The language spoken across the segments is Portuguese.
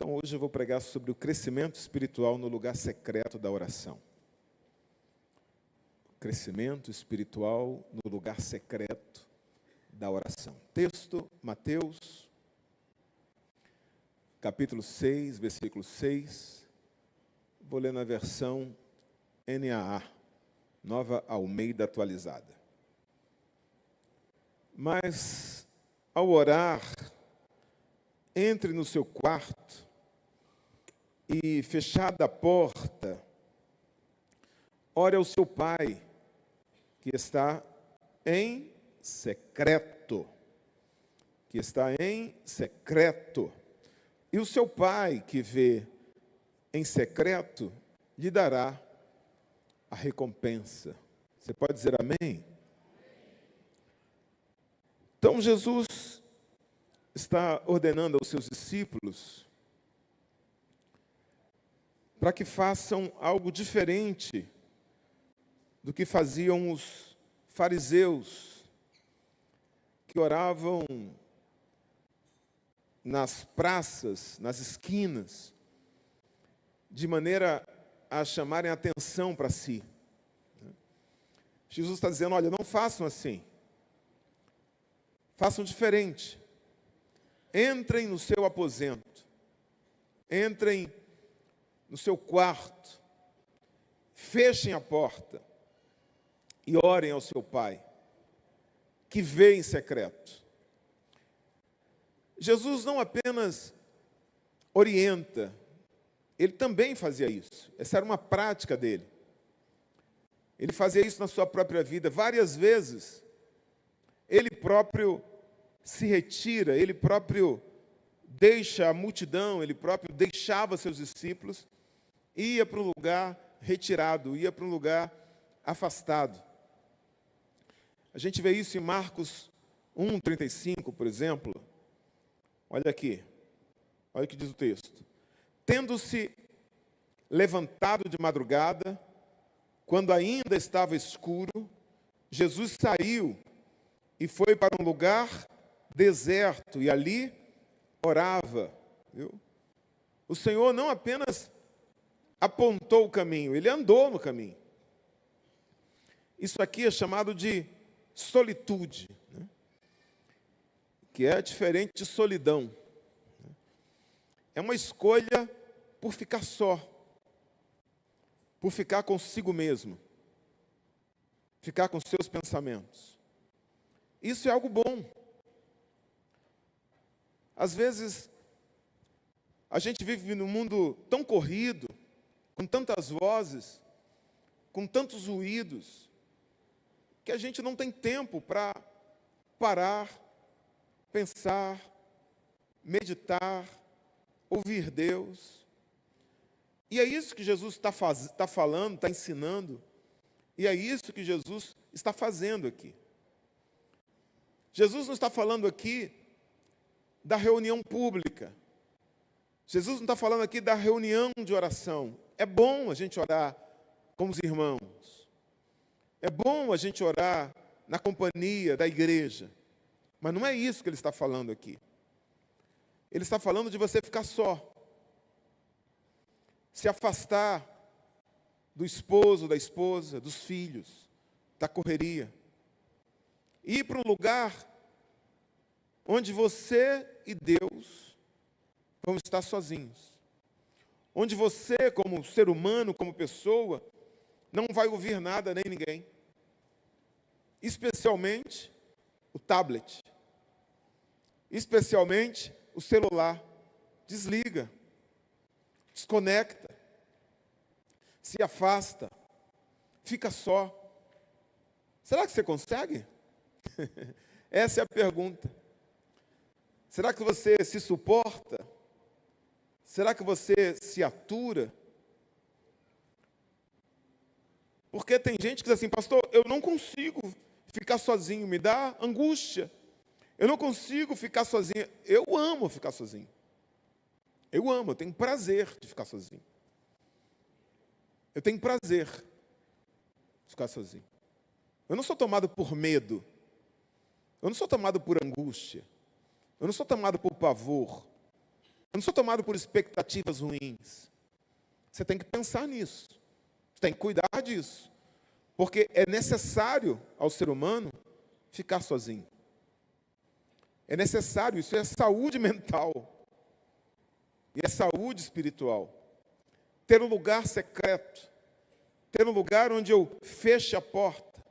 Então, hoje eu vou pregar sobre o crescimento espiritual no lugar secreto da oração. Crescimento espiritual no lugar secreto da oração. Texto, Mateus, capítulo 6, versículo 6. Vou ler na versão NAA, Nova Almeida Atualizada. Mas, ao orar, entre no seu quarto e, fechada a porta, ore ao seu Pai, que está em secreto. Que está em secreto. E o seu Pai, que vê em secreto, lhe dará a recompensa. Você pode dizer amém? Então, Jesus está ordenando aos seus discípulos para que façam algo diferente do que faziam os fariseus, que oravam nas praças, nas esquinas, de maneira a chamarem a atenção para si. Jesus está dizendo, olha, não façam assim. Façam diferente. Entrem no seu aposento. Entrem no seu quarto. Fechem a porta. E orem ao seu Pai, que vê em secreto. Jesus não apenas orienta, ele também fazia isso. Essa era uma prática dele. Ele fazia isso na sua própria vida. Várias vezes, ele próprio se retira, ele próprio deixa a multidão, ele próprio deixava seus discípulos, ia para um lugar retirado, ia para um lugar afastado. A gente vê isso em Marcos 1:35, por exemplo. Olha aqui, olha o que diz o texto. Tendo-se levantado de madrugada, quando ainda estava escuro, Jesus saiu e foi para um lugar deserto, e ali orava. Viu? O Senhor não apenas apontou o caminho, Ele andou no caminho. Isso aqui é chamado de solitude, né? Que é diferente de solidão. É uma escolha por ficar só, por ficar consigo mesmo, ficar com seus pensamentos. Isso é algo bom. Às vezes, a gente vive num mundo tão corrido, com tantas vozes, com tantos ruídos, que a gente não tem tempo para parar, pensar, meditar, ouvir Deus. E é isso que Jesus está falando, está ensinando, e é isso que Jesus está fazendo aqui. Jesus não está falando aqui da reunião pública. Jesus não está falando aqui da reunião de oração. É bom a gente orar com os irmãos. É bom a gente orar na companhia da igreja. Mas não é isso que ele está falando aqui. Ele está falando de você ficar só. Se afastar do esposo, da esposa, dos filhos, da correria. Ir para um lugar onde você e Deus vão estar sozinhos. Onde você, como ser humano, como pessoa, não vai ouvir nada nem ninguém. Especialmente o tablet. Especialmente o celular. Desliga. Desconecta. Se afasta. Fica só. Será que você consegue? Essa é a pergunta. Será que você se suporta? Será que você se atura? Porque tem gente que diz assim, pastor, eu não consigo ficar sozinho, me dá angústia. Eu não consigo ficar sozinho. Eu amo ficar sozinho. Eu amo, eu tenho prazer de ficar sozinho. Eu tenho prazer de ficar sozinho. Eu não sou tomado por medo. Eu não sou tomado por angústia. Eu não sou tomado por pavor. Eu não sou tomado por expectativas ruins. Você tem que pensar nisso. Você tem que cuidar disso. Porque é necessário ao ser humano ficar sozinho. É necessário, isso é saúde mental. E é saúde espiritual. Ter um lugar secreto. Ter um lugar onde eu feche a porta.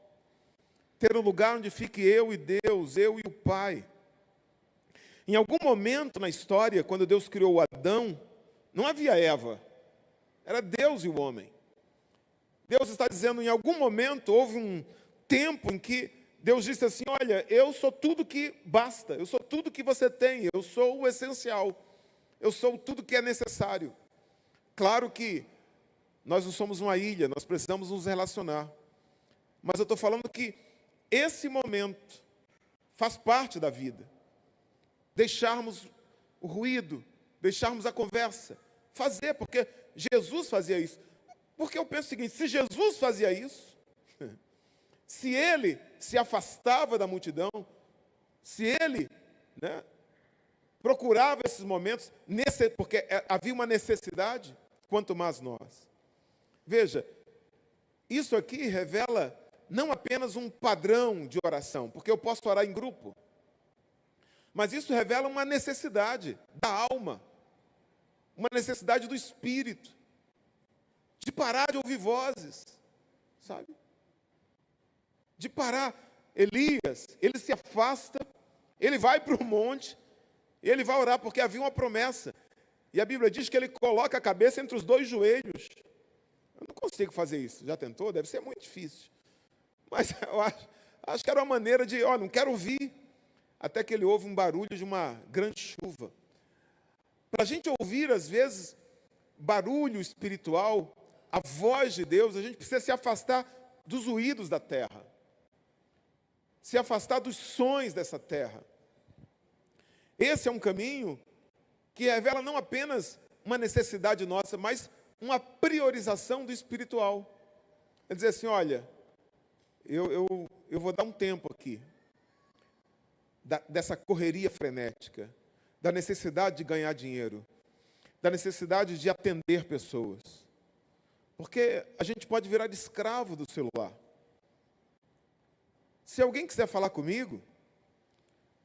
Ter um lugar onde fique eu e Deus, eu e o Pai. Em algum momento na história, quando Deus criou Adão, não havia Eva. Era Deus e o homem. Deus está dizendo, em algum momento, houve um tempo em que Deus disse assim, olha, eu sou tudo que basta, eu sou tudo que você tem, eu sou o essencial, eu sou tudo que é necessário. Claro que nós não somos uma ilha, nós precisamos nos relacionar. Mas eu estou falando que esse momento faz parte da vida. Deixarmos o ruído, deixarmos a conversa, fazer, porque Jesus fazia isso. Porque eu penso o seguinte, se Jesus fazia isso, se ele se afastava da multidão, se ele, né, procurava esses momentos, porque havia uma necessidade, quanto mais nós. Veja, isso aqui revela não apenas um padrão de oração, porque eu posso orar em grupo, mas isso revela uma necessidade da alma, uma necessidade do espírito, de parar de ouvir vozes, sabe? De parar. Elias, ele se afasta, ele vai para o monte, ele vai orar, porque havia uma promessa. E a Bíblia diz que ele coloca a cabeça entre os dois joelhos. Eu não consigo fazer isso. Já tentou? Deve ser muito difícil. Mas eu acho que era uma maneira de, não quero ouvir. Até que ele ouve um barulho de uma grande chuva. Para a gente ouvir, às vezes, barulho espiritual, a voz de Deus, a gente precisa se afastar dos ruídos da terra. Se afastar dos sons dessa terra. Esse é um caminho que revela não apenas uma necessidade nossa, mas uma priorização do espiritual. É dizer assim, olha, eu vou dar um tempo aqui, dessa correria frenética, da necessidade de ganhar dinheiro, da necessidade de atender pessoas. Porque a gente pode virar escravo do celular. Se alguém quiser falar comigo,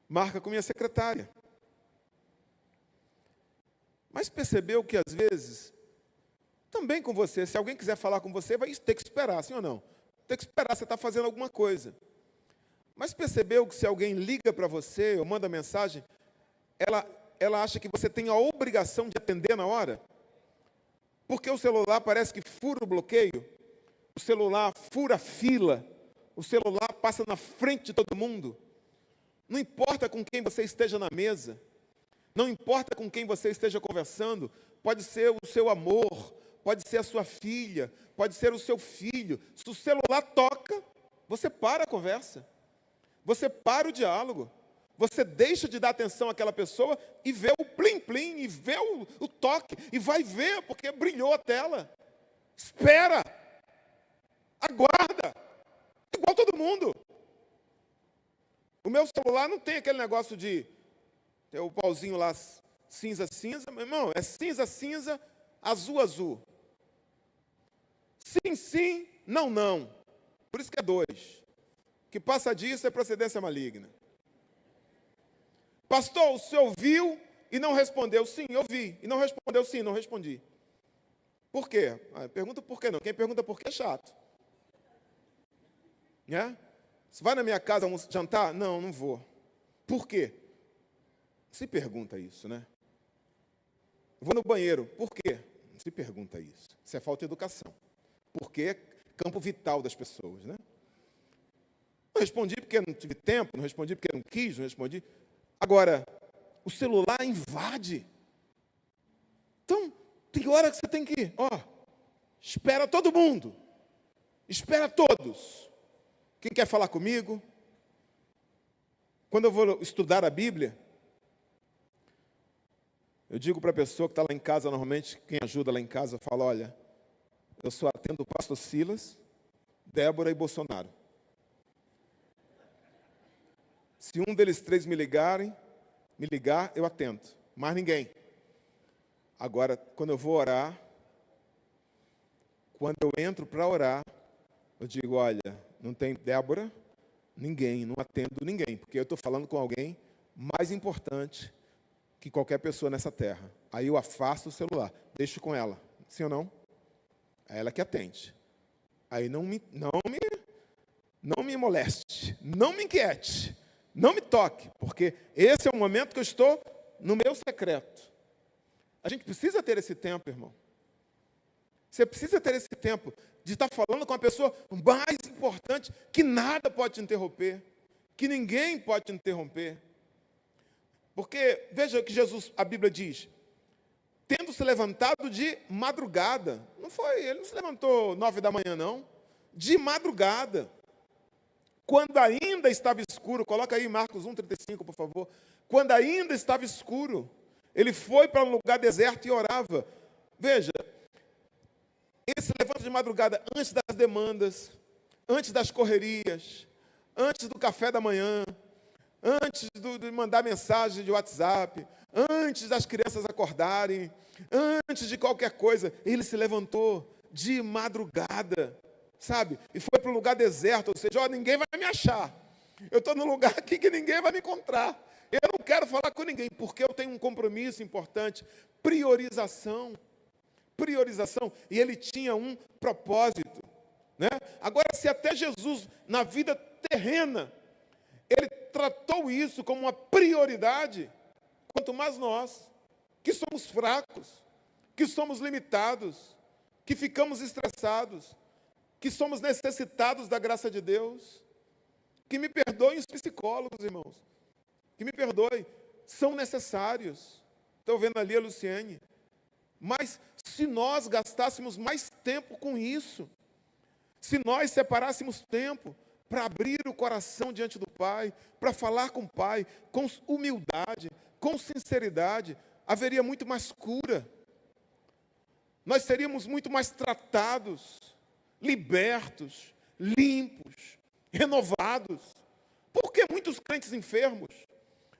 marca com minha secretária. Mas percebeu que às vezes, também com você, se alguém quiser falar com você, vai ter que esperar, sim ou não? Tem que esperar, você está fazendo alguma coisa. Mas percebeu que se alguém liga para você ou manda mensagem, ela acha que você tem a obrigação de atender na hora? Porque o celular parece que fura o bloqueio, o celular fura a fila, o celular passa na frente de todo mundo. Não importa com quem você esteja na mesa, não importa com quem você esteja conversando, pode ser o seu amor, pode ser a sua filha, pode ser o seu filho. Se o celular toca, você para a conversa. Você para o diálogo, você deixa de dar atenção àquela pessoa e vê o plim-plim, e vê o toque, e vai ver, porque brilhou a tela. Espera, aguarda, igual todo mundo. O meu celular não tem aquele negócio de ter o pauzinho lá, cinza-cinza, meu irmão, é cinza-cinza, azul-azul. Sim, sim, não, não. Por isso que é 2. Que passa disso é procedência maligna. Pastor, o senhor ouviu e não respondeu? Sim, eu vi. E não respondeu? Sim, não respondi. Por quê? Pergunta por que não. Quem pergunta por que é chato. Né? Você vai na minha casa jantar? Não, não vou. Por quê? Se pergunta isso, né? Vou no banheiro. Por quê? Se pergunta isso. Isso é falta de educação. Porque é campo vital das pessoas, né? Não respondi porque não tive tempo, não respondi porque não quis, não respondi. Agora, o celular invade. Então, tem hora que você tem que, espera todo mundo. Espera todos. Quem quer falar comigo? Quando eu vou estudar a Bíblia, eu digo para a pessoa que está lá em casa, normalmente, quem ajuda lá em casa, fala, olha, eu só atendo o pastor Silas, Débora e Bolsonaro. Se um deles 3 me ligar, eu atendo. Mais ninguém. Agora, quando eu vou orar, quando eu entro para orar, eu digo, olha, não tem Débora, ninguém, não atendo ninguém, porque eu estou falando com alguém mais importante que qualquer pessoa nessa terra. Aí eu afasto o celular, deixo com ela, sim ou não? É ela que atende. Aí não me moleste, não me inquiete, não me toque, porque esse é o momento que eu estou no meu secreto. A gente precisa ter esse tempo, irmão. Você precisa ter esse tempo de estar falando com a pessoa mais importante, que nada pode te interromper, que ninguém pode te interromper. Porque, veja o que Jesus, a Bíblia diz, tendo se levantado de madrugada, ele não se levantou 9 da manhã, não, de madrugada, quando ainda estava escuro, coloca aí Marcos 1,35, por favor, quando ainda estava escuro, ele foi para um lugar deserto e orava. Veja, ele se levanta de madrugada antes das demandas, antes das correrias, antes do café da manhã, antes de mandar mensagem de WhatsApp, antes das crianças acordarem, antes de qualquer coisa, ele se levantou de madrugada, sabe? E foi para um lugar deserto, ou seja, ninguém vai me achar. Eu estou num lugar aqui que ninguém vai me encontrar. Eu não quero falar com ninguém, porque eu tenho um compromisso importante, priorização. E ele tinha um propósito, né? Agora, se até Jesus, na vida terrena, ele tratou isso como uma prioridade, quanto mais nós, que somos fracos, que somos limitados, que ficamos estressados, que somos necessitados da graça de Deus. Que me perdoem os psicólogos, irmãos, que me perdoem, são necessários. Estou vendo ali a Luciane. Mas se nós gastássemos mais tempo com isso, se nós separássemos tempo para abrir o coração diante do Pai, para falar com o Pai, com humildade, com sinceridade, haveria muito mais cura. Nós seríamos muito mais tratados, libertos, limpos, renovados. Por que muitos crentes enfermos?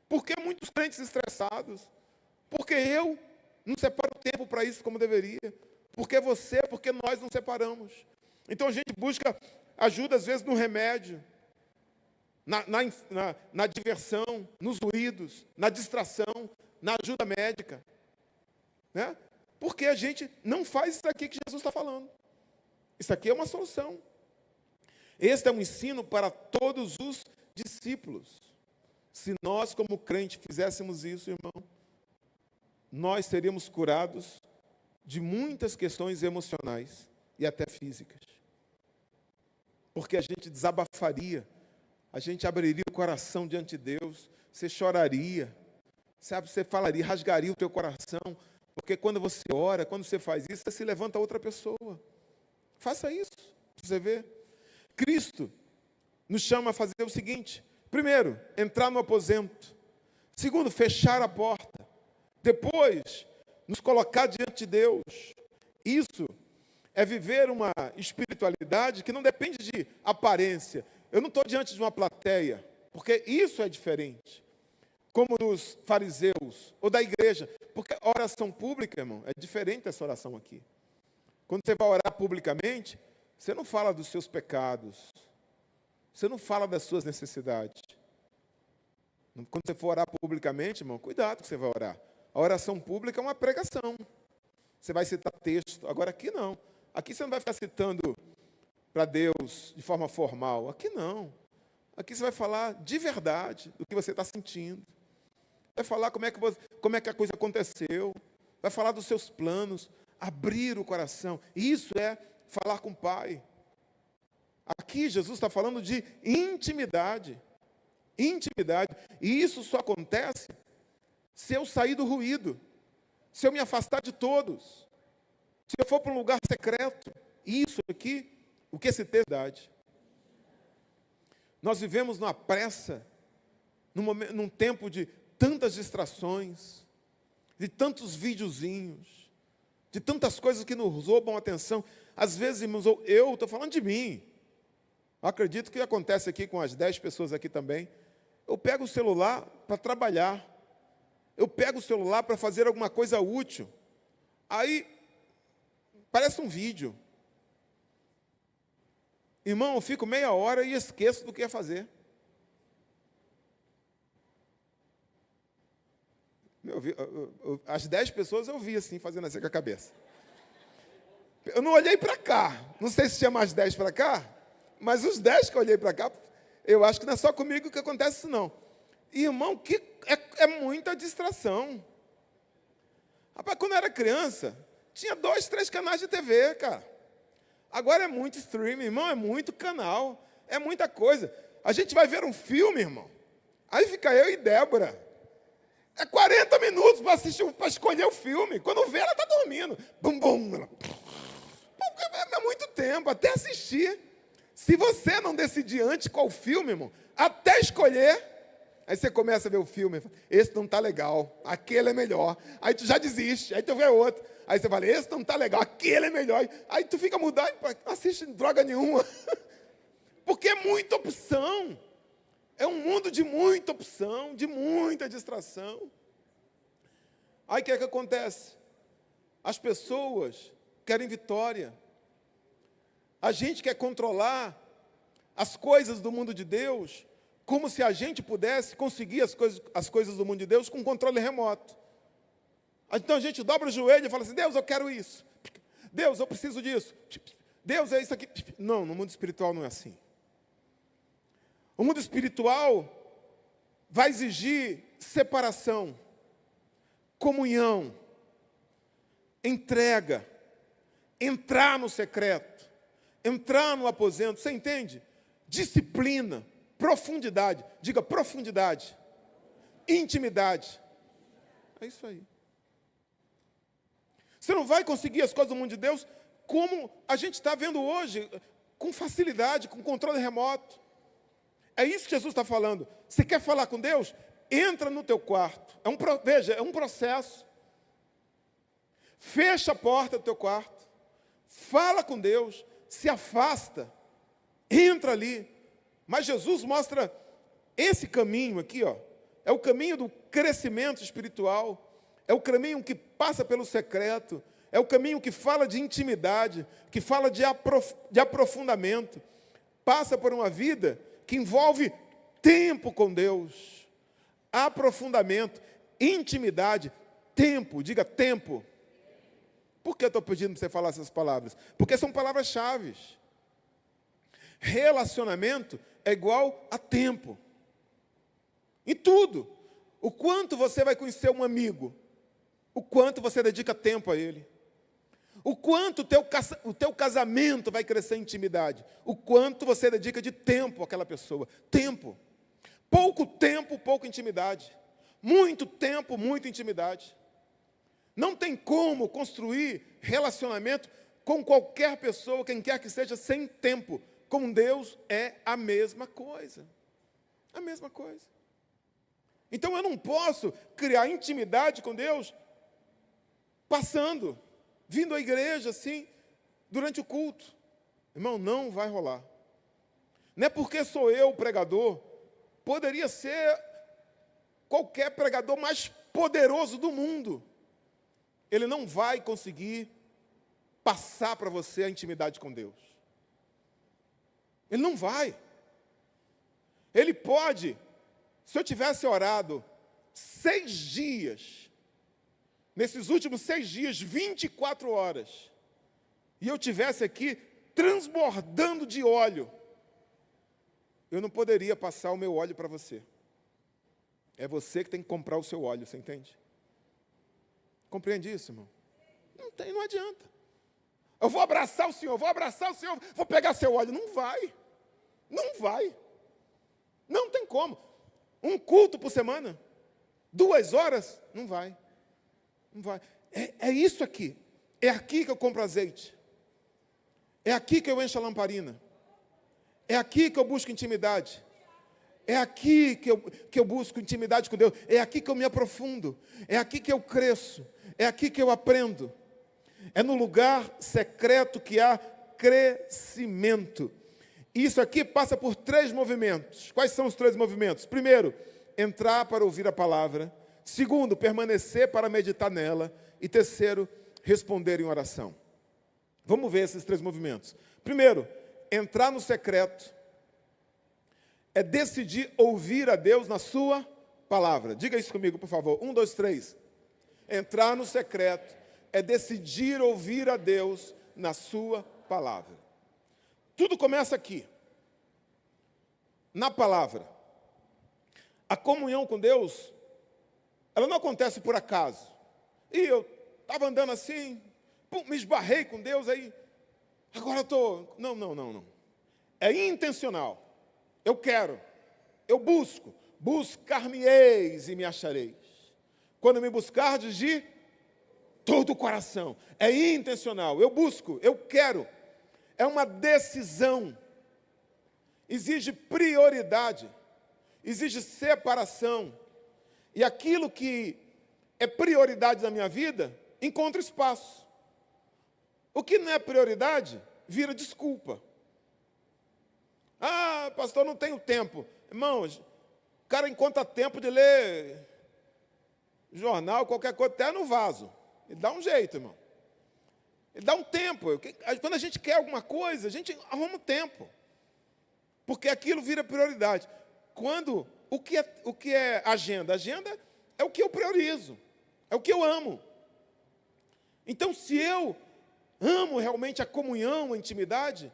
Por que muitos crentes estressados? Porque eu não separo tempo para isso como deveria. Porque nós não separamos. Então a gente busca ajuda às vezes no remédio, na diversão, nos ruídos, na distração, na ajuda médica, né? Porque a gente não faz isso aqui que Jesus está falando. Isso aqui é uma solução. Este é um ensino para todos os discípulos. Se nós, como crente, fizéssemos isso, irmão, nós seríamos curados de muitas questões emocionais e até físicas. Porque a gente desabafaria, a gente abriria o coração diante de Deus, você choraria, sabe, você falaria, rasgaria o teu coração, porque quando você ora, quando você faz isso, você se levanta a outra pessoa. Faça isso, para você ver. Cristo nos chama a fazer o seguinte: primeiro, entrar no aposento. Segundo, fechar a porta. Depois, nos colocar diante de Deus. Isso é viver uma espiritualidade que não depende de aparência. Eu não estou diante de uma plateia, porque isso é diferente. Como dos fariseus ou da igreja. Porque a oração pública, irmão, é diferente dessa oração aqui. Quando você vai orar publicamente, você não fala dos seus pecados. Você não fala das suas necessidades. Quando você for orar publicamente, irmão, cuidado que você vai orar. A oração pública é uma pregação. Você vai citar texto. Agora aqui não. Aqui você não vai ficar citando para Deus de forma formal. Aqui não. Aqui você vai falar de verdade do que você está sentindo. Vai falar como é que a coisa aconteceu. Vai falar dos seus planos. Abrir o coração. Isso é falar com o Pai. Aqui Jesus está falando de intimidade. Intimidade. E isso só acontece se eu sair do ruído. Se eu me afastar de todos. Se eu for para um lugar secreto. Isso aqui, o que esse texto dá. Nós vivemos numa pressa, num tempo de tantas distrações, de tantos videozinhos, de tantas coisas que nos roubam a atenção. Às vezes, irmãos, eu estou falando de mim. Eu acredito que acontece aqui com as 10 pessoas aqui também. Eu pego o celular para trabalhar. Eu pego o celular para fazer alguma coisa útil. Aí, parece um vídeo. Irmão, eu fico meia hora e esqueço do que ia fazer. As 10 pessoas eu vi assim, fazendo assim com a cabeça. Eu não olhei para cá. Não sei se tinha mais 10 para cá, mas os 10 que eu olhei para cá, eu acho que não é só comigo que acontece isso, não. Irmão, que é muita distração. Rapaz, quando eu era criança, tinha 2, 3 canais de TV, cara. Agora é muito streaming, irmão, é muito canal, é muita coisa. A gente vai ver um filme, irmão, aí fica eu e Débora. É 40 minutos para assistir, para escolher o filme. Quando vê, ela está dormindo. Bum, bum. É muito tempo, até assistir. Se você não decidir antes qual filme, irmão, até escolher, aí você começa a ver o filme, esse não está legal, aquele é melhor. Aí tu já desiste, aí tu vê outro. Aí você fala, esse não está legal, aquele é melhor. Aí tu fica mudando, não assiste droga nenhuma. Porque é muita opção. É um mundo de muita opção, de muita distração. Aí o que é que acontece? As pessoas querem vitória. A gente quer controlar as coisas do mundo de Deus, como se a gente pudesse conseguir as coisas do mundo de Deus com controle remoto. Então a gente dobra o joelho e fala assim, Deus, eu quero isso. Deus, eu preciso disso. Deus, é isso aqui. Não, no mundo espiritual não é assim. O mundo espiritual vai exigir separação, comunhão, entrega, entrar no secreto, entrar no aposento, você entende? Disciplina, profundidade, diga profundidade, intimidade. É isso aí. Você não vai conseguir as coisas do mundo de Deus como a gente está vendo hoje, com facilidade, com controle remoto. É isso que Jesus está falando. Você quer falar com Deus? Entra no teu quarto. Veja, é um processo. Fecha a porta do teu quarto. Fala com Deus. Se afasta. Entra ali. Mas Jesus mostra esse caminho aqui, ó. É o caminho do crescimento espiritual. É o caminho que passa pelo secreto. É o caminho que fala de intimidade. Que fala de aprofundamento. Passa por uma vida que envolve tempo com Deus, aprofundamento, intimidade, tempo, diga tempo. Por que eu estou pedindo para você falar essas palavras? Porque são palavras-chave. Relacionamento é igual a tempo. Em tudo. O quanto você vai conhecer um amigo, o quanto você dedica tempo a ele. O quanto o teu casamento vai crescer em intimidade. O quanto você dedica de tempo àquela pessoa. Tempo. Pouco tempo, pouca intimidade. Muito tempo, muita intimidade. Não tem como construir relacionamento com qualquer pessoa, quem quer que seja, sem tempo. Com Deus é a mesma coisa. A mesma coisa. Então eu não posso criar intimidade com Deus passando, vindo à igreja assim, durante o culto. Irmão, não vai rolar. Não é porque sou eu o pregador, poderia ser qualquer pregador mais poderoso do mundo. Ele não vai conseguir passar para você a intimidade com Deus. Ele não vai. Ele pode, se eu tivesse orado 6 dias, nesses últimos 6 dias, 24 horas, e eu tivesse aqui transbordando de óleo, eu não poderia passar o meu óleo para você. É você que tem que comprar o seu óleo, você entende? Compreende isso, irmão? Não adianta. Eu vou abraçar o Senhor, vou pegar seu óleo. Não vai. Não vai. Não tem como. Um culto por semana, 2 horas, não vai. Não vai. É isso aqui. É aqui que eu compro azeite. É aqui que eu encho a lamparina. É aqui que eu busco intimidade. É aqui que eu busco intimidade com Deus. É aqui que eu me aprofundo. É aqui que eu cresço. É aqui que eu aprendo. É no lugar secreto que há crescimento. Isso aqui passa por 3 movimentos. Quais são os 3 movimentos? Primeiro, entrar para ouvir a palavra. Segundo, permanecer para meditar nela. E terceiro, responder em oração. Vamos ver esses 3 movimentos. Primeiro, entrar no secreto é decidir ouvir a Deus na sua palavra. Diga isso comigo, por favor. 1, 2, 3. Entrar no secreto é decidir ouvir a Deus na sua palavra. Tudo começa aqui, na palavra. A comunhão com Deus, ela não acontece por acaso. E eu estava andando assim, me esbarrei com Deus, aí, agora eu estou... Não. É intencional. Eu quero, eu busco. Buscar-me-eis e me achareis. Quando me buscardes de todo o coração. É intencional. Eu busco, eu quero. É uma decisão. Exige prioridade. Exige separação. E aquilo que é prioridade da minha vida, encontra espaço. O que não é prioridade, vira desculpa. Ah, pastor, não tenho tempo. Irmãos, o cara encontra tempo de ler jornal, qualquer coisa, até no vaso. Ele dá um jeito, irmão. Ele dá um tempo. Quando a gente quer alguma coisa, a gente arruma um tempo. Porque aquilo vira prioridade. Quando, o que é agenda? Agenda é o que eu priorizo. É o que eu amo. Então, se eu amo realmente a comunhão, a intimidade,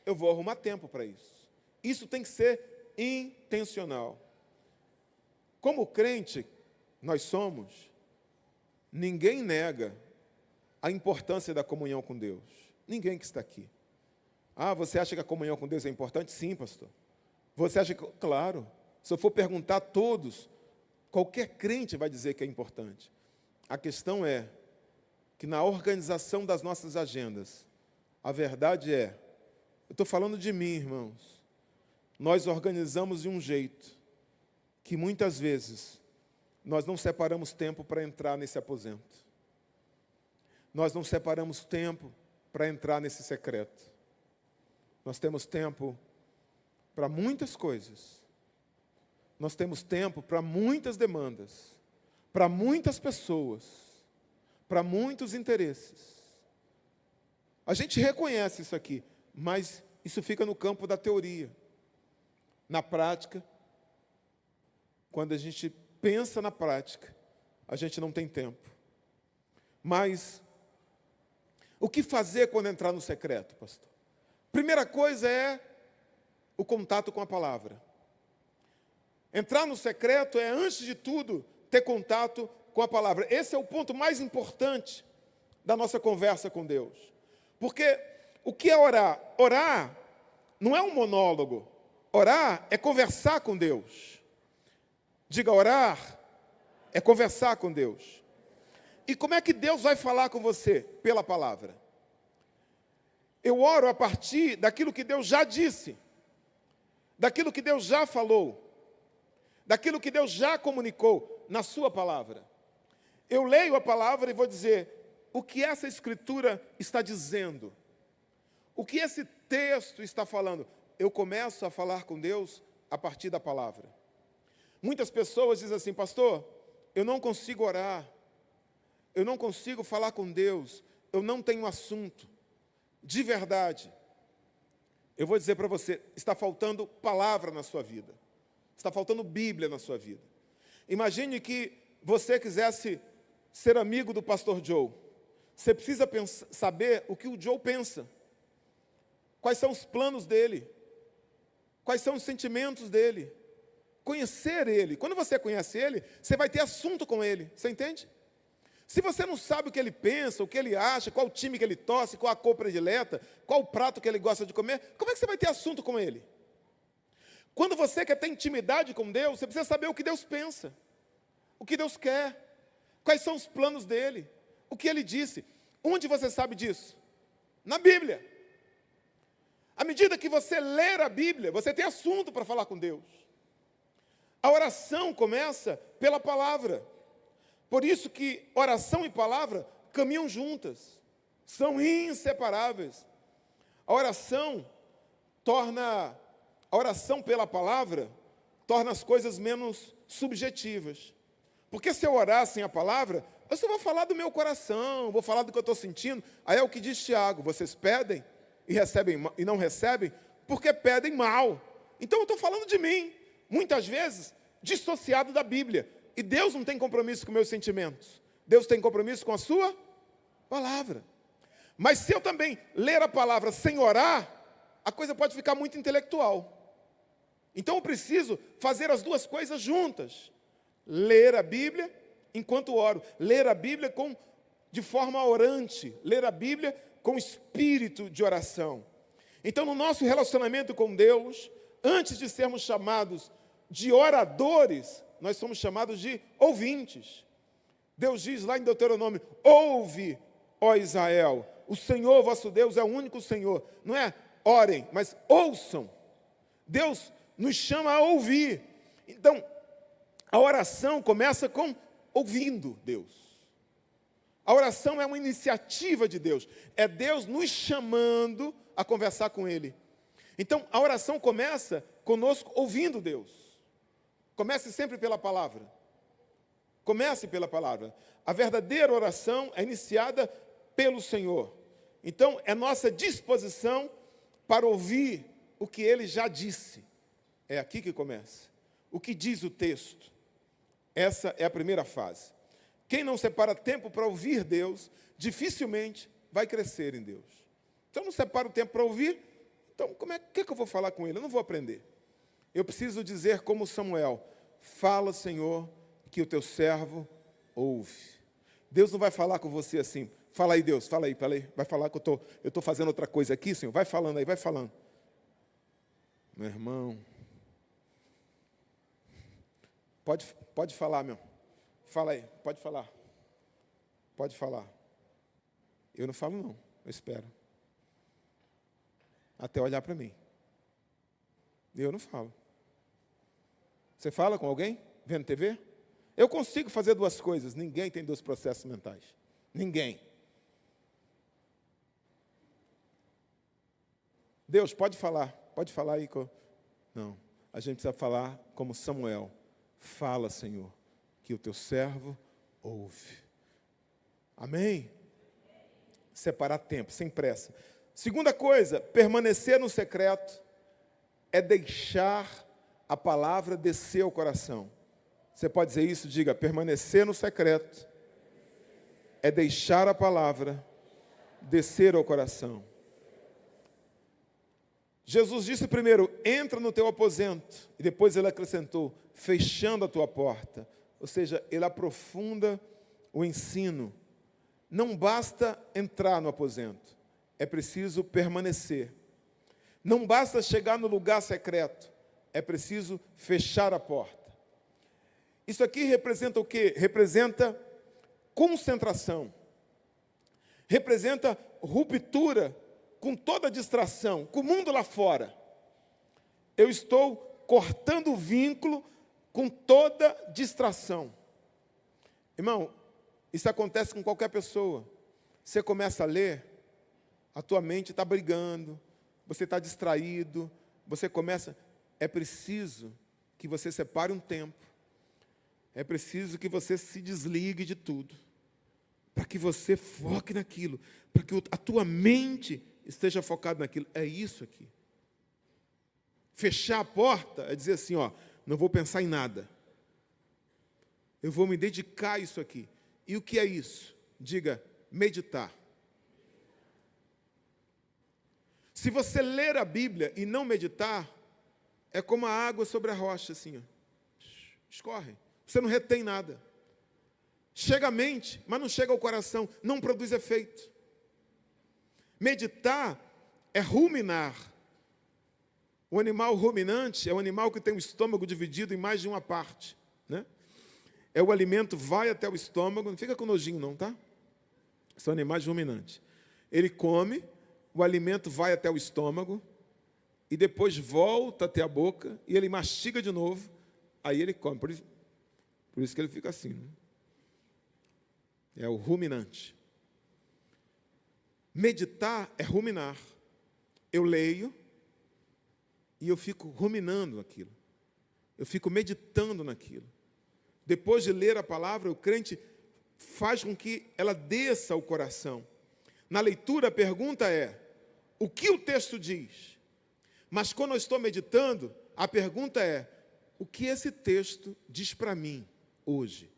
eu vou arrumar tempo para isso. Isso tem que ser intencional. Como crente, nós somos, ninguém nega a importância da comunhão com Deus. Ninguém que está aqui. Ah, você acha que a comunhão com Deus é importante? Sim, pastor. Você acha que... Claro. Se eu for perguntar a todos, qualquer crente vai dizer que é importante. A questão é que na organização das nossas agendas, a verdade é, eu estou falando de mim, irmãos, nós organizamos de um jeito que muitas vezes nós não separamos tempo para entrar nesse aposento. Nós não separamos tempo para entrar nesse secreto. Nós temos tempo para muitas coisas. Nós temos tempo para muitas demandas, para muitas pessoas, para muitos interesses. A gente reconhece isso aqui, mas isso fica no campo da teoria. Na prática, quando a gente pensa na prática, a gente não tem tempo. Mas o que fazer quando entrar no secreto, pastor? Primeira coisa é o contato com a palavra. Entrar no secreto é, antes de tudo, ter contato com a palavra. Esse é o ponto mais importante da nossa conversa com Deus. Porque o que é orar? Orar não é um monólogo. Orar é conversar com Deus. Diga, orar é conversar com Deus. E como é que Deus vai falar com você? Pela palavra. Eu oro a partir daquilo que Deus já disse, daquilo que Deus já falou, daquilo que Deus já comunicou na sua palavra. Eu leio a palavra e vou dizer o que essa escritura está dizendo, o que esse texto está falando. Eu começo a falar com Deus a partir da palavra. Muitas pessoas dizem assim, pastor, eu não consigo orar, eu não consigo falar com Deus, eu não tenho assunto. De verdade, eu vou dizer para você, está faltando palavra na sua vida. Está faltando Bíblia na sua vida. Imagine que você quisesse ser amigo do pastor Joe. Você precisa saber o que o Joe pensa. Quais são os planos dele. Quais são os sentimentos dele. Conhecer ele. Quando você conhece ele, você vai ter assunto com ele. Você entende? Se você não sabe o que ele pensa, o que ele acha, qual time que ele torce, qual a cor predileta, qual o prato que ele gosta de comer, como é que você vai ter assunto com ele? Quando você quer ter intimidade com Deus, você precisa saber o que Deus pensa, o que Deus quer, quais são os planos dele, o que ele disse. Onde você sabe disso? Na Bíblia. À medida que você ler a Bíblia, você tem assunto para falar com Deus. A oração começa pela palavra. Por isso que oração e palavra caminham juntas, são inseparáveis. A oração pela palavra torna as coisas menos subjetivas. Porque se eu orar sem a palavra, Eu só vou falar do meu coração, vou falar do que eu estou sentindo. Aí é o que diz Tiago: vocês pedem e recebem e não recebem porque pedem mal. Então eu estou falando de mim, muitas vezes dissociado da Bíblia. E Deus não tem compromisso com meus sentimentos. Deus tem compromisso com a sua palavra. Mas se eu também ler a palavra sem orar, a coisa pode ficar muito intelectual. Então eu preciso fazer as duas coisas juntas. Ler a Bíblia enquanto oro. Ler a Bíblia de forma orante. Ler a Bíblia com espírito de oração. Então, no nosso relacionamento com Deus, antes de sermos chamados de oradores, nós somos chamados de ouvintes. Deus diz lá em Deuteronômio: ouve, ó Israel, o Senhor vosso Deus é o único Senhor. Não é orem, mas ouçam. Deus nos chama a ouvir. Então, a oração começa com ouvindo Deus. A oração é uma iniciativa de Deus. É Deus nos chamando a conversar com Ele. Então, a oração começa conosco ouvindo Deus. Comece sempre pela palavra. Comece pela palavra. A verdadeira oração é iniciada pelo Senhor. Então, é nossa disposição para ouvir o que Ele já disse. É aqui que começa. O que diz o texto? Essa é a primeira fase. Quem não separa tempo para ouvir Deus, dificilmente vai crescer em Deus. Se eu não separo o tempo para ouvir, então que eu vou falar com Ele? Eu não vou aprender. Eu preciso dizer como Samuel: fala, Senhor, que o teu servo ouve. Deus não vai falar com você assim: fala aí, Deus, fala aí. Vai falar que eu estou fazendo outra coisa aqui, Senhor? Vai falando aí, vai falando. Meu irmão, pode falar, meu. Fala aí, pode falar. Pode falar. Eu não falo não, eu espero. Até olhar para mim. Eu não falo. Você fala com alguém vendo TV? Eu consigo fazer duas coisas. Ninguém tem dois processos mentais. Ninguém. Deus, pode falar aí. Não, a gente precisa falar como Samuel. Fala, Senhor, que o teu servo ouve. Amém? Separar tempo, sem pressa. Segunda coisa, permanecer no secreto é deixar a palavra descer ao coração. Você pode dizer isso? Diga: permanecer no secreto é deixar a palavra descer ao coração. Jesus disse primeiro: entra no teu aposento. E depois ele acrescentou: fechando a tua porta. Ou seja, ele aprofunda o ensino. Não basta entrar no aposento, é preciso permanecer. Não basta chegar no lugar secreto, é preciso fechar a porta. Isso aqui representa o quê? Representa concentração. Representa ruptura com toda distração, com o mundo lá fora. Eu estou cortando o vínculo com toda distração. Irmão, isso acontece com qualquer pessoa. Você começa a ler, a tua mente está brigando, você está distraído, você começa... É preciso que você separe um tempo, é preciso que você se desligue de tudo, para que você foque naquilo, para que a tua mente esteja focada naquilo. É isso aqui. Fechar a porta é dizer assim, ó, não vou pensar em nada. Eu vou me dedicar a isso aqui. E o que é isso? Diga, meditar. Se você ler a Bíblia e não meditar, é como a água sobre a rocha, assim, ó. Escorre. Você não retém nada. Chega à mente, mas não chega ao coração, não produz efeito. Meditar é ruminar. O animal ruminante é um animal que tem o estômago dividido em mais de uma parte, né? É o alimento vai até o estômago, não fica com nojinho não, tá? São animais ruminantes. Ele come, o alimento vai até o estômago, e depois volta até a boca, e ele mastiga de novo, aí ele come. Por isso que ele fica assim, né? É o ruminante. Meditar é ruminar. Eu leio e eu fico ruminando aquilo. Eu fico meditando naquilo. Depois de ler a palavra, o crente faz com que ela desça ao coração. Na leitura, a pergunta é: o que o texto diz? Mas quando eu estou meditando, a pergunta é: o que esse texto diz para mim hoje?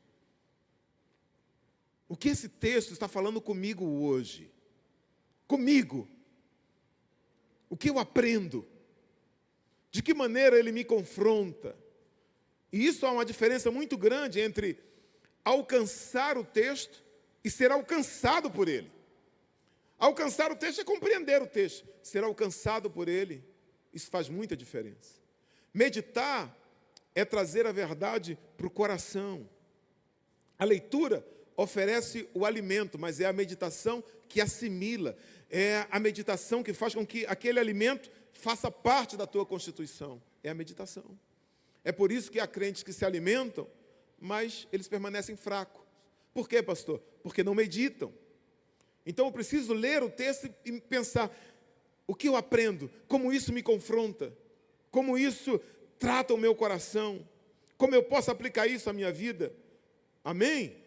O que esse texto está falando comigo hoje? Comigo. O que eu aprendo? De que maneira ele me confronta? E isso há uma diferença muito grande entre alcançar o texto e ser alcançado por ele. Alcançar o texto é compreender o texto. Ser alcançado por ele, isso faz muita diferença. Meditar é trazer a verdade para o coração. A leitura oferece o alimento, mas é a meditação que assimila. É a meditação que faz com que aquele alimento faça parte da tua constituição. É a meditação. É por isso que há crentes que se alimentam, mas eles permanecem fracos. Por quê, pastor? Porque não meditam. Então eu preciso ler o texto e pensar: o que eu aprendo? Como isso me confronta? Como isso trata o meu coração? Como eu posso aplicar isso à minha vida? Amém?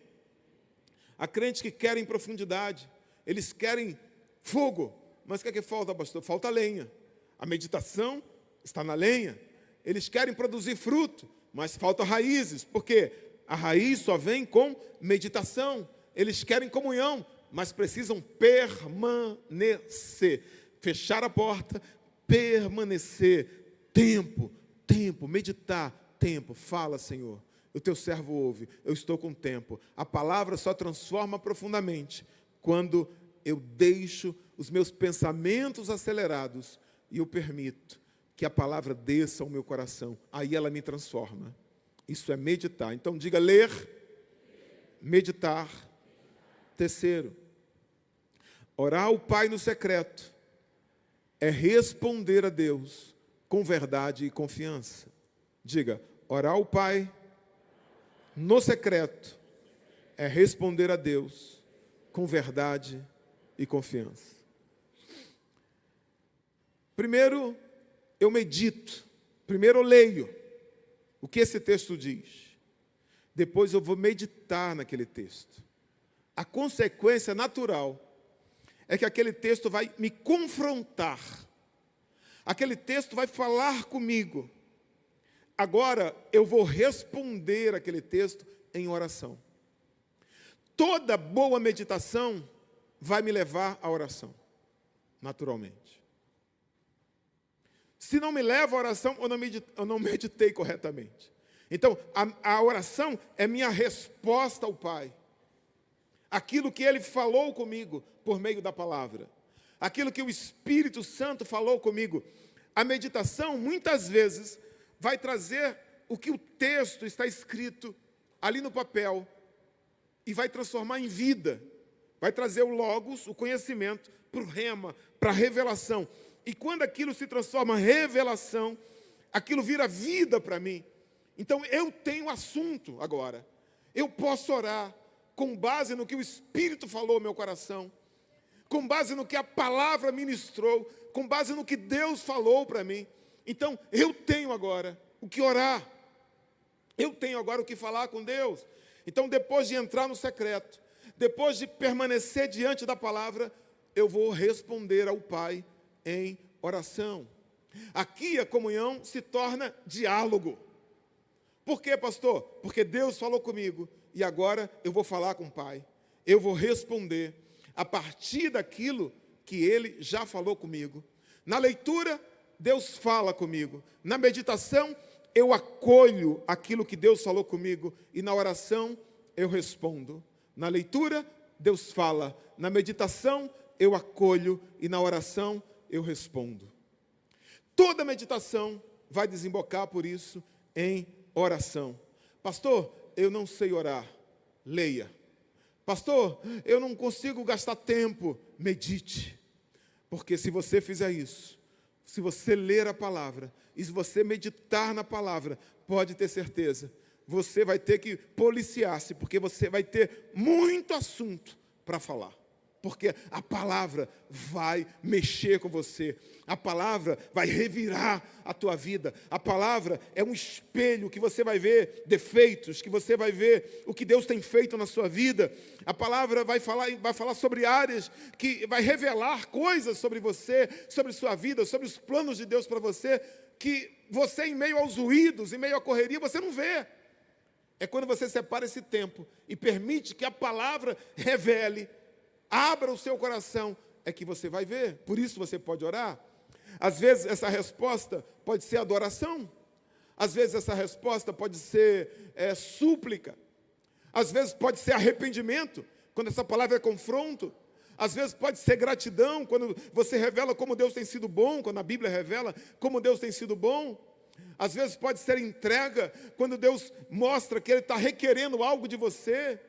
Há crentes que querem profundidade, eles querem fogo, mas o que é que falta, pastor? Falta lenha. A meditação está na lenha. Eles querem produzir fruto, mas falta raízes, porque a raiz só vem com meditação. Eles querem comunhão, mas precisam permanecer. Fechar a porta, permanecer. Tempo, meditar, tempo. Fala, Senhor, o teu servo ouve, eu estou com tempo. A palavra só transforma profundamente quando eu deixo os meus pensamentos acelerados e eu permito que a palavra desça ao meu coração. Aí ela me transforma. Isso é meditar. Então diga: ler, meditar. Terceiro, orar ao Pai no secreto é responder a Deus com verdade e confiança. Diga: orar ao Pai no secreto é responder a Deus com verdade e confiança. Primeiro, eu medito. Primeiro, eu leio o que esse texto diz. Depois, eu vou meditar naquele texto. A consequência natural é que aquele texto vai me confrontar. Aquele texto vai falar comigo. Agora, eu vou responder aquele texto em oração. Toda boa meditação vai me levar à oração, naturalmente. Se não me leva à oração, eu não meditei corretamente. Então, a oração é minha resposta ao Pai. Aquilo que Ele falou comigo por meio da palavra. Aquilo que o Espírito Santo falou comigo. A meditação, muitas vezes, vai trazer o que o texto está escrito ali no papel e vai transformar em vida. Vai trazer o logos, o conhecimento, para o rema, para a revelação. E quando aquilo se transforma em revelação, aquilo vira vida para mim. Então eu tenho assunto agora. Eu posso orar com base no que o Espírito falou no meu coração, com base no que a palavra ministrou, com base no que Deus falou para mim. Então eu tenho agora o que orar. Eu tenho agora o que falar com Deus. Então depois de entrar no secreto, depois de permanecer diante da palavra, eu vou responder ao Pai em oração. Aqui a comunhão se torna diálogo. Por quê, pastor? Porque Deus falou comigo e agora eu vou falar com o Pai. Eu vou responder a partir daquilo que Ele já falou comigo. Na leitura, Deus fala comigo. Na meditação, eu acolho aquilo que Deus falou comigo e na oração eu respondo. Na leitura, Deus fala. Na meditação, eu acolho e na oração eu respondo. Toda meditação vai desembocar por isso em oração. Pastor, eu não sei orar. Leia. Pastor, eu não consigo gastar tempo. Medite. Porque se você fizer isso, se você ler a palavra e se você meditar na palavra, pode ter certeza, você vai ter que policiar-se, porque você vai ter muito assunto para falar. porque a palavra vai mexer com você, a palavra vai revirar a tua vida, a palavra é um espelho que você vai ver defeitos, que você vai ver o que Deus tem feito na sua vida, a palavra vai falar sobre áreas, que vai revelar coisas sobre você, sobre sua vida, sobre os planos de Deus para você, que você em meio aos ruídos, em meio à correria, você não vê. É quando você separa esse tempo e permite que a palavra revele, abra o seu coração, é que você vai ver. Por isso você pode orar. Às vezes essa resposta pode ser adoração. Às vezes essa resposta pode ser súplica. Às vezes pode ser arrependimento, quando essa palavra é confronto. Às vezes pode ser gratidão, quando você revela como Deus tem sido bom, quando a Bíblia revela como Deus tem sido bom. Às vezes pode ser entrega, quando Deus mostra que Ele está requerendo algo de você.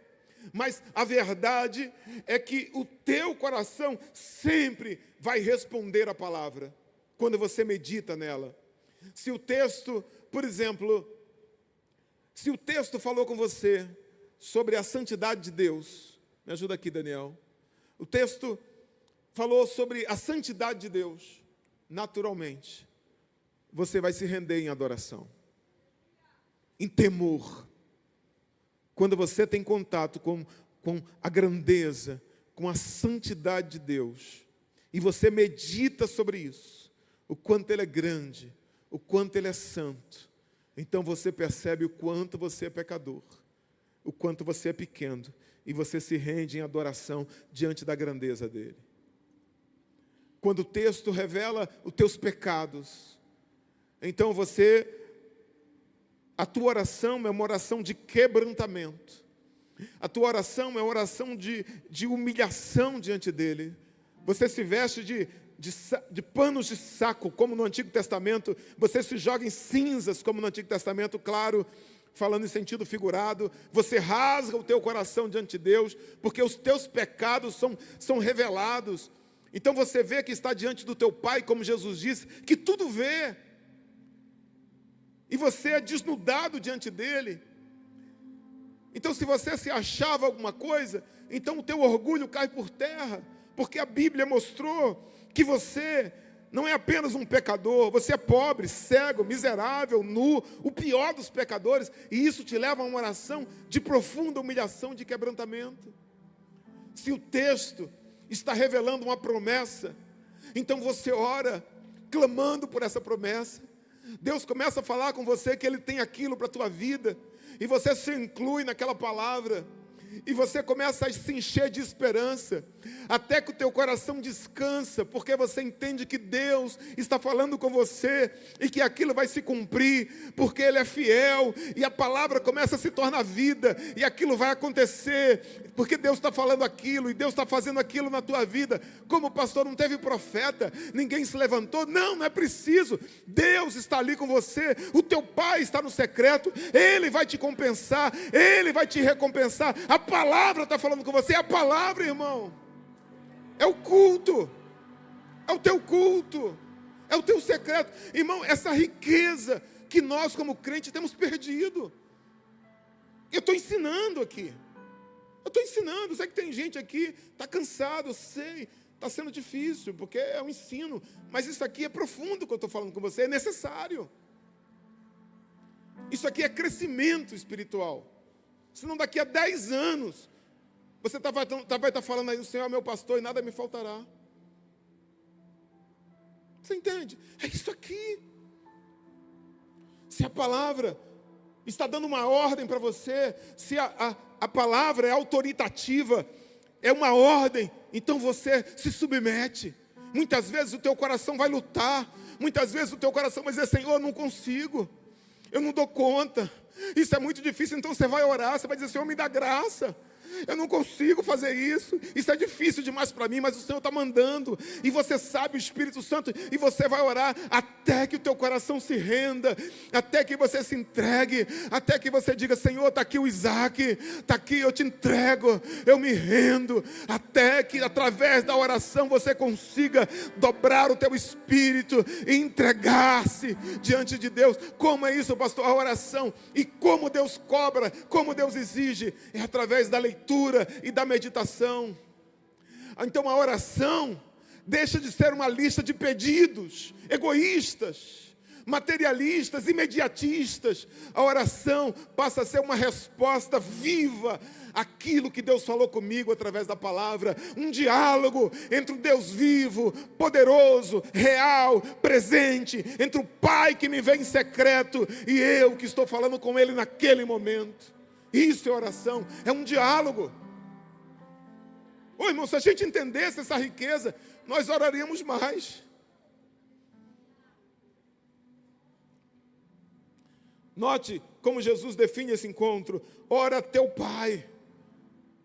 Mas a verdade é que o teu coração sempre vai responder a palavra, quando você medita nela. Se o texto, por exemplo, se o texto falou com você sobre a santidade de Deus, me ajuda aqui, Daniel. O texto falou sobre a santidade de Deus, naturalmente, você vai se render em adoração, em temor. Quando você tem contato com a grandeza, com a santidade de Deus, e você medita sobre isso, o quanto Ele é grande, o quanto Ele é santo, então você percebe o quanto você é pecador, o quanto você é pequeno, e você se rende em adoração diante da grandeza dEle. Quando o texto revela os teus pecados, então a tua oração é uma oração de quebrantamento. A tua oração é uma oração de humilhação diante dEle. Você se veste de panos de saco, como no Antigo Testamento. Você se joga em cinzas, como no Antigo Testamento, claro, falando em sentido figurado. Você rasga o teu coração diante de Deus, porque os teus pecados são revelados. Então você vê que está diante do teu Pai, como Jesus disse, que tudo vê. E você é desnudado diante dEle. Então se você se achava alguma coisa, então o teu orgulho cai por terra, porque a Bíblia mostrou que você não é apenas um pecador, você é pobre, cego, miserável, nu, o pior dos pecadores, e isso te leva a uma oração de profunda humilhação, de quebrantamento. Se o texto está revelando uma promessa, então você ora, clamando por essa promessa. Deus começa a falar com você que Ele tem aquilo para a tua vida, e você se inclui naquela palavra, e você começa a se encher de esperança, até que o teu coração descansa, porque você entende que Deus está falando com você, e que aquilo vai se cumprir, porque Ele é fiel, e a palavra começa a se tornar vida, e aquilo vai acontecer, porque Deus está falando aquilo, e Deus está fazendo aquilo na tua vida. Como pastor, não teve profeta, ninguém se levantou, não é preciso, Deus está ali com você, o teu Pai está no secreto, Ele vai te compensar, Ele vai te recompensar. A palavra está falando com você, é a palavra, irmão. É o culto, é o teu culto, é o teu secreto. Irmão, essa riqueza que nós como crentes temos perdido. Eu estou ensinando aqui. Eu estou ensinando, sei que tem gente aqui, está cansado, eu sei, está sendo difícil, porque é um ensino. Mas isso aqui é profundo que eu estou falando com você, é necessário. Isso aqui é crescimento espiritual. Senão daqui a 10 anos, você vai estar falando aí, o Senhor é meu pastor e nada me faltará. Você entende? É isso aqui. Se a palavra está dando uma ordem para você, se a palavra é autoritativa, é uma ordem, então você se submete. Muitas vezes o teu coração vai lutar, muitas vezes o teu coração vai dizer, Senhor, eu não consigo, eu não dou conta, isso é muito difícil. Então você vai orar, você vai dizer, Senhor, me dá graça. Eu não consigo fazer isso é difícil demais para mim, mas o Senhor está mandando, e você sabe, o Espírito Santo, e você vai orar até que o teu coração se renda, até que você se entregue, até que você diga, Senhor, está aqui o Isaac, está aqui, eu te entrego, eu me rendo, até que através da oração você consiga dobrar o teu espírito e entregar-se diante de Deus. Como é isso, pastor? A oração, e como Deus cobra, como Deus exige, é através da leitura e da meditação. Então a oração deixa de ser uma lista de pedidos egoístas, materialistas, imediatistas. A oração passa a ser uma resposta viva àquilo que Deus falou comigo através da palavra. Um diálogo entre um Deus vivo, poderoso, real, presente, entre o Pai que me vê em secreto e eu que estou falando com Ele naquele momento. Isso é oração, é um diálogo. Ô irmão, se a gente entendesse essa riqueza, nós oraríamos mais. Note como Jesus define esse encontro. Ora teu Pai.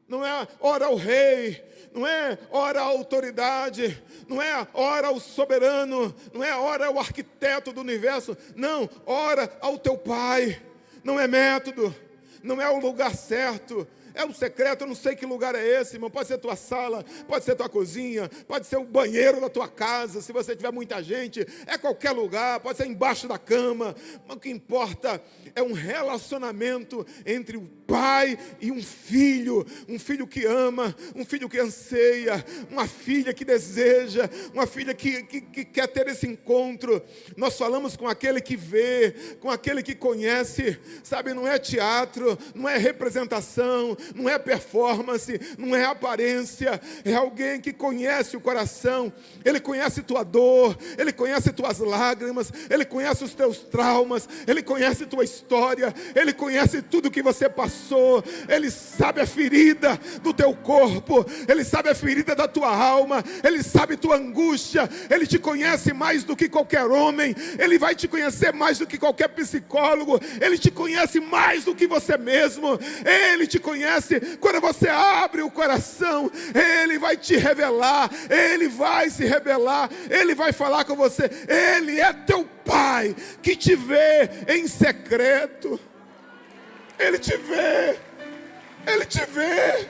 Não é ora ao rei, não é ora à autoridade, não é ora ao soberano, não é ora ao arquiteto do universo. Não, ora ao teu Pai. Não é método, não é o lugar certo. É um secreto, eu não sei que lugar é esse, irmão. Pode ser tua sala, pode ser tua cozinha, pode ser o banheiro da tua casa, se você tiver muita gente. É qualquer lugar, pode ser embaixo da cama. Mas o que importa é um relacionamento entre o pai e um filho que ama, um filho que anseia, uma filha que deseja, uma filha que quer ter esse encontro. Nós falamos com aquele que vê, com aquele que conhece, sabe, não é teatro, não é representação, não é performance, não é aparência, é alguém que conhece o coração. Ele conhece tua dor, ele conhece tuas lágrimas, ele conhece os teus traumas, ele conhece tua história, ele conhece tudo que você passou, ele sabe a ferida do teu corpo, ele sabe a ferida da tua alma, ele sabe tua angústia, ele te conhece mais do que qualquer homem, ele vai te conhecer mais do que qualquer psicólogo, ele te conhece mais do que você mesmo, ele te conhece quando você abre o coração, ele vai te revelar, ele vai se revelar, ele vai falar com você, ele é teu Pai que te vê em secreto. Ele te vê, Ele te vê,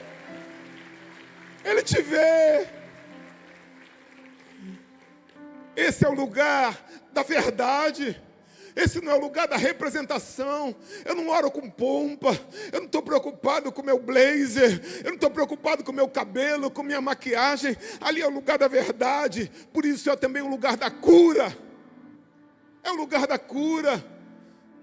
Ele te vê. Esse é o lugar da verdade. Esse não é o lugar da representação. Eu não oro com pompa. Eu não estou preocupado com meu blazer. Eu não estou preocupado com meu cabelo, com minha maquiagem. Ali é o lugar da verdade. Por isso é também o lugar da cura. É o lugar da cura.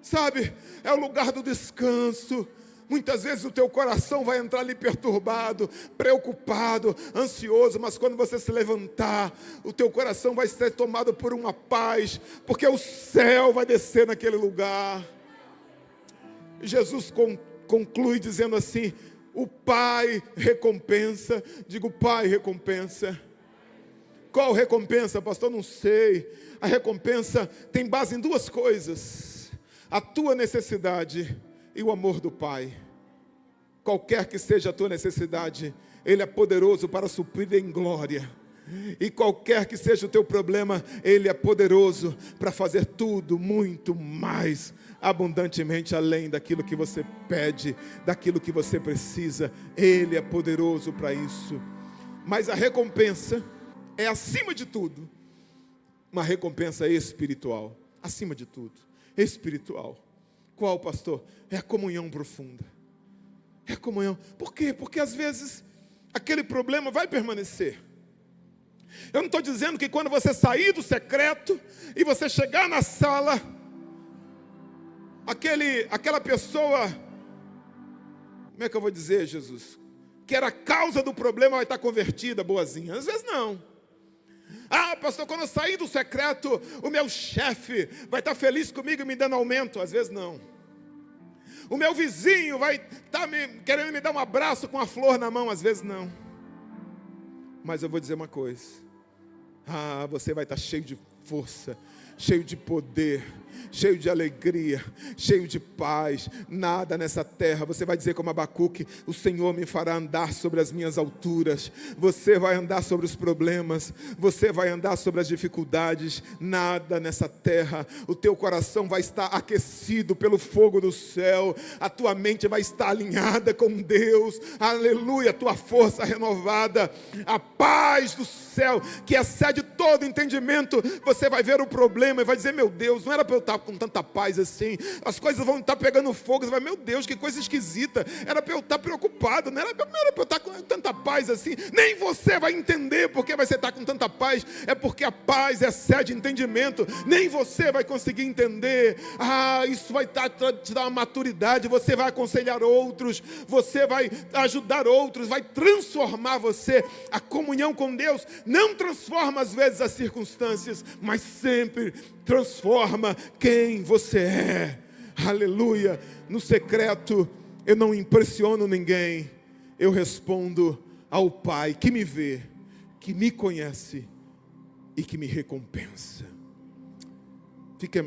Sabe, é o lugar do descanso. Muitas vezes o teu coração vai entrar ali perturbado, preocupado, ansioso, mas quando você se levantar, o teu coração vai ser tomado por uma paz, porque o céu vai descer naquele lugar. Jesus conclui dizendo assim: o Pai recompensa. Digo, Pai recompensa. Qual recompensa, pastor? Não sei. A recompensa tem base em duas coisas: a tua necessidade e o amor do Pai. Qualquer que seja a tua necessidade, Ele é poderoso para suprir em glória. E qualquer que seja o teu problema, Ele é poderoso para fazer tudo muito mais abundantemente além daquilo que você pede, daquilo que você precisa. Ele é poderoso para isso. Mas a recompensa é, acima de tudo, uma recompensa espiritual. Acima de tudo, espiritual. Qual, pastor? É a comunhão profunda. É a comunhão. Por quê? Porque às vezes aquele problema vai permanecer. Eu não estou dizendo que quando você sair do secreto e você chegar na sala, aquela pessoa, como é que eu vou dizer, Jesus? Que era a causa do problema vai estar convertida, boazinha. Às vezes não. Ah, pastor, quando eu sair do secreto, o meu chefe vai estar feliz comigo e me dando aumento. Às vezes não. O meu vizinho vai estar querendo me dar um abraço com a flor na mão. Às vezes não. Mas eu vou dizer uma coisa: ah, você vai estar cheio de força, cheio de poder, cheio de alegria, cheio de paz. Nada nessa terra, você vai dizer como Abacuque: o Senhor me fará andar sobre as minhas alturas. Você vai andar sobre os problemas, você vai andar sobre as dificuldades. Nada nessa terra, o teu coração vai estar aquecido pelo fogo do céu, a tua mente vai estar alinhada com Deus, aleluia, a tua força renovada, a paz do céu, que excede todo entendimento, você vai ver o problema e vai dizer, meu Deus, não era para eu estar com tanta paz assim, as coisas vão estar pegando fogo, você vai, meu Deus, que coisa esquisita, era para eu estar preocupado, não era para eu estar com tanta paz assim, nem você vai entender porque você está com tanta paz, é porque a paz excede entendimento, nem você vai conseguir entender, isso vai te dar uma maturidade, você vai aconselhar outros, você vai ajudar outros, vai transformar você. A comunhão com Deus não transforma às vezes as circunstâncias, mas sempre transforma quem você é. Aleluia. No secreto eu não impressiono ninguém, eu respondo ao Pai que me vê, que me conhece e que me recompensa. Fiquemos